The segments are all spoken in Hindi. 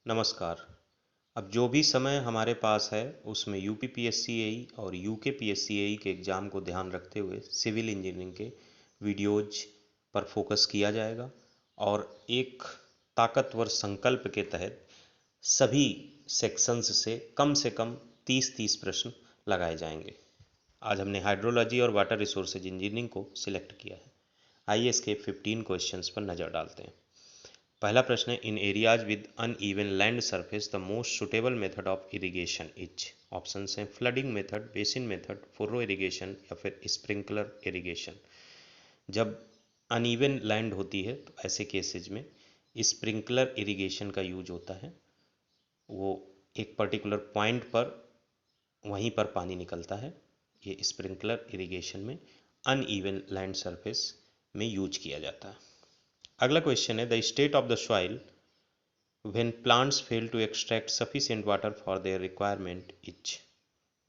नमस्कार। अब जो भी समय हमारे पास है उसमें यूपीपीएससी और यूकेपीएससी के एग्ज़ाम को ध्यान रखते हुए सिविल इंजीनियरिंग के वीडियोज पर फोकस किया जाएगा और एक ताकतवर संकल्प के तहत सभी सेक्शंस से कम 30-30 प्रश्न लगाए जाएंगे। आज हमने हाइड्रोलॉजी और वाटर रिसोर्सेज इंजीनियरिंग को सिलेक्ट किया है। आइए इसके 15 क्वेश्चंस पर नज़र डालते हैं। पहला प्रश्न है, in areas with uneven land surface the most suitable method of irrigation is. Options हैं flooding method, basin method, furrow irrigation या फिर स्प्रिंकलर इरिगेशन। जब अनइवन लैंड होती है तो ऐसे केसेज में स्प्रिंकलर इरिगेशन का यूज होता है। वो एक पर्टिकुलर पॉइंट पर वहीं पर पानी निकलता है। ये स्प्रिंकलर इरिगेशन में अनइवन लैंड सरफेस में यूज किया जाता है। अगला क्वेश्चन है, the state of the soil when plants fail to extract sufficient water for their requirement is.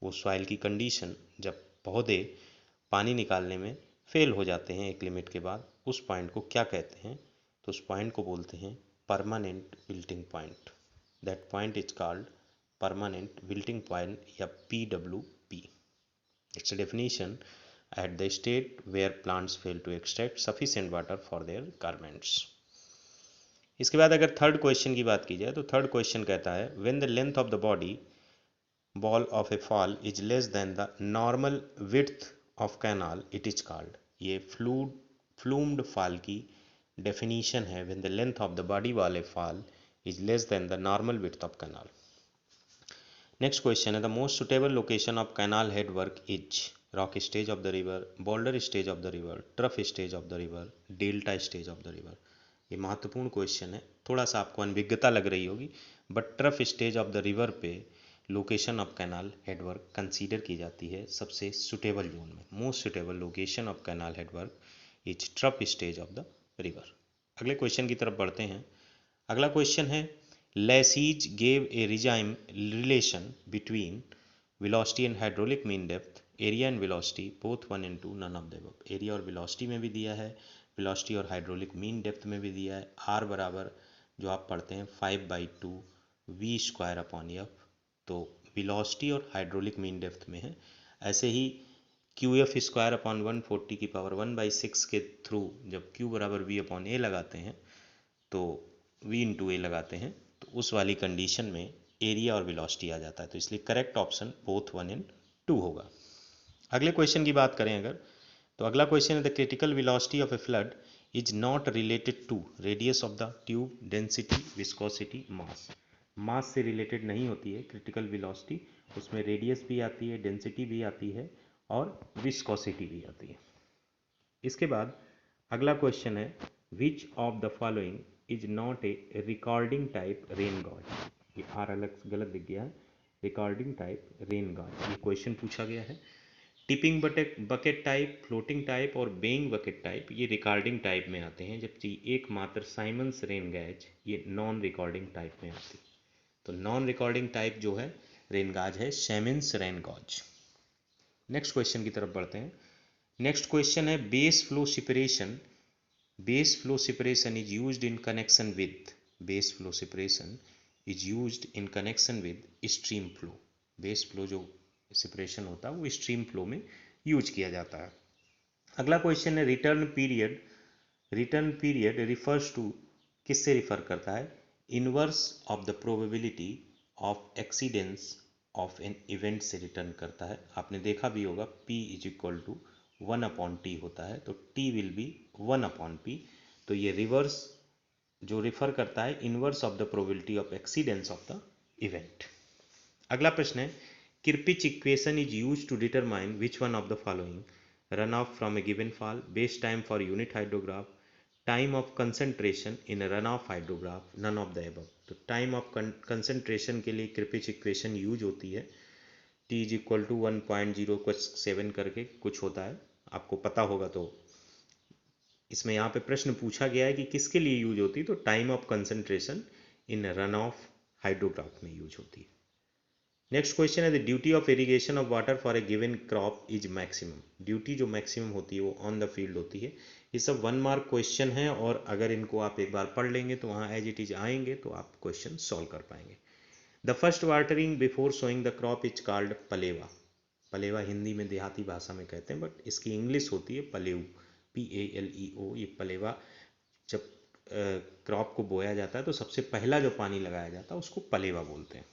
वो सॉइल की कंडीशन जब पौधे पानी निकालने में फेल हो जाते हैं एक लिमिट के बाद, उस पॉइंट को क्या कहते हैं? तो उस पॉइंट को बोलते हैं permanent wilting point. That point is called permanent wilting point या PWP। It's definition at the state where plants fail to extract sufficient water for their requirements। इसके बाद अगर थर्ड क्वेश्चन की बात की जाए तो थर्ड क्वेश्चन कहता है, when the length of the body ball of a fall is less than the normal width of canal it is called। ये फ्लूम्ड फॉल की डेफिनेशन है, when the length of the body ball of fall is less than the normal width of canal। Next question है, the most suitable location of canal head work is. Rock stage of the river, boulder stage of the river, trough stage of the river, delta stage of the river. ये महत्वपूर्ण क्वेश्चन है, थोड़ा सा आपको अनभिज्ञता लग रही होगी, but trough stage of the river पे location of canal headwork consider की जाती है सबसे सुटेबल जोन में। Most suitable location of canal headwork is trough stage of the river. अगले क्वेश्चन की तरफ बढ़ते हैं। अगला क्वेश्चन है, Lassize gave a regime relation between velocity and hydraulic mean depth, area and velocity, both 1 and 2, none of the above। Area और वेलोसिटी में भी दिया है, वेलोसिटी और हाइड्रोलिक मीन डेप्थ में भी दिया है। आर बराबर जो आप पढ़ते हैं 5/2 v²/f, तो वेलोसिटी और हाइड्रोलिक मीन डेप्थ में है। ऐसे ही QF²/140 की पावर 1/6 के थ्रू जब Q बराबर V/A लगाते हैं तो V/A लगाते हैं तो उस वाली कंडीशन में एरिया और वेलोसिटी आ जाता है, तो इसलिए करेक्ट ऑप्शन बोथ 1 and 2 होगा। अगले क्वेश्चन की बात करें अगर, तो अगला क्वेश्चन है, the critical velocity of a fluid is not related to radius of the tube, density, viscosity, mass. Mass से रिलेटेड नहीं होती है क्रिटिकल वेलोसिटी, उसमें रेडियस भी आती है, डेंसिटी भी आती है और विस्कोसिटी भी आती है। इसके बाद अगला क्वेश्चन है, which of the following is not a recording type rain gauge. ये आर अलग गलत दिख गया है, रिकॉर्डिंग टाइप रेन गॉज। ये क्वेश्चन पूछा गया है। Tipping bucket type, floating type और बेइंग बकेट टाइप ये रिकॉर्डिंग टाइप में आते हैं, जबकि एकमात्र साइमंस रेन गैज ये नॉन रिकॉर्डिंग टाइप में आती है। तो नॉन रिकॉर्डिंग टाइप जो है रेन गॉज है Symons rain gauge. Next question की तरफ बढ़ते हैं। नेक्स्ट क्वेश्चन है, base flow separation. Base flow separation is used in connection with. Base flow separation is used in connection with stream flow. Base flow जो सेपरेशन होता है वो स्ट्रीम फ्लो में यूज किया जाता है। अगला क्वेश्चन है, return period. Return period refers to, किससे रिफर करता है? Inverse of the probability of exceedance of an event से रिटर्न करता है। आपने देखा भी होगा P = 1/T होता है, तो T विल बी 1/P। तो ये रिवर्स जो रिफर करता है inverse of the probability of exceedance of the event. अगला प्रश्न है, Kirpich equation is use to determine which one of the following, run off from a given fall, best time for unit hydrograph, time of concentration in run off hydrograph, none of the above. तो टाइम ऑफ कंसंट्रेशन के लिए किर्पिच इक्वेशन यूज होती है, T = 1.07 करके कुछ होता है, आपको पता होगा। तो इसमें यहाँ पे प्रश्न पूछा गया है कि किसके लिए यूज होती है, तो time of concentration in run off hydrograph में यूज होती है। नेक्स्ट क्वेश्चन है, the duty of irrigation of water for a given crop is maximum. Duty जो मैक्सिमम होती है वो ऑन द फील्ड होती है, ये सब 1 मार्क क्वेश्चन हैं और अगर इनको आप एक बार पढ़ लेंगे तो वहाँ एज इट इज आएंगे तो आप क्वेश्चन सॉल्व कर पाएंगे। The first watering before sowing the crop is called पलेवा। पलेवा हिंदी में देहाती भाषा में कहते हैं, बट इसकी इंग्लिश होती है पलेऊ, PALEO। ये पलेवा जब क्रॉप को बोया जाता है तो सबसे पहला जो पानी लगाया जाता है उसको पलेवा बोलते हैं।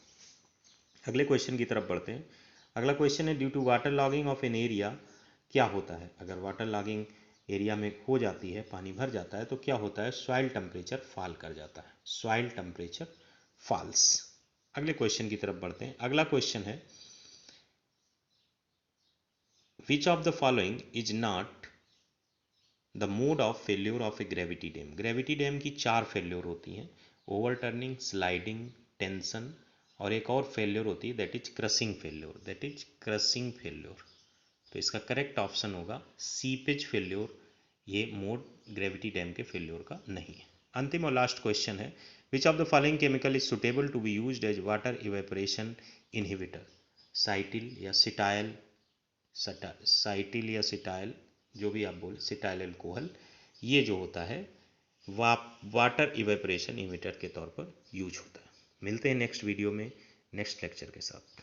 अगले क्वेश्चन की तरफ बढ़ते हैं। अगला क्वेश्चन है due to water logging of an area क्या होता है। अगर वाटर लॉगिंग एरिया में हो जाती है, पानी भर जाता है तो क्या होता है, सॉइल टेम्परेचर फॉल कर जाता है, सॉइल टेम्परेचर फॉल्स। अगले क्वेश्चन की तरफ बढ़ते हैं। अगला क्वेश्चन है which of the following is not the mode of failure of a gravity dam. Gravity dam की 4 फेल्योर होती हैं, ओवरटर्निंग, स्लाइडिंग, टेंशन और एक और फेल्योर होती है that is crushing failure, that is crushing failure. तो इसका करेक्ट ऑप्शन होगा सीपेज फेल्योर। ये मोड ग्रेविटी डैम के फेल्योर का नहीं है। अंतिम और लास्ट क्वेश्चन है which of the following chemical is suitable to be used as water evaporation inhibitor. Cetyl या सिटाइल, साइटिल या सिटाइल जो भी आप बोले, सिटाइल अल्कोहल, ये जो होता है वाटर इवेपोरेशन इमिटर के तौर पर यूज होता है। मिलते हैं नेक्स्ट वीडियो में नेक्स्ट लेक्चर के साथ।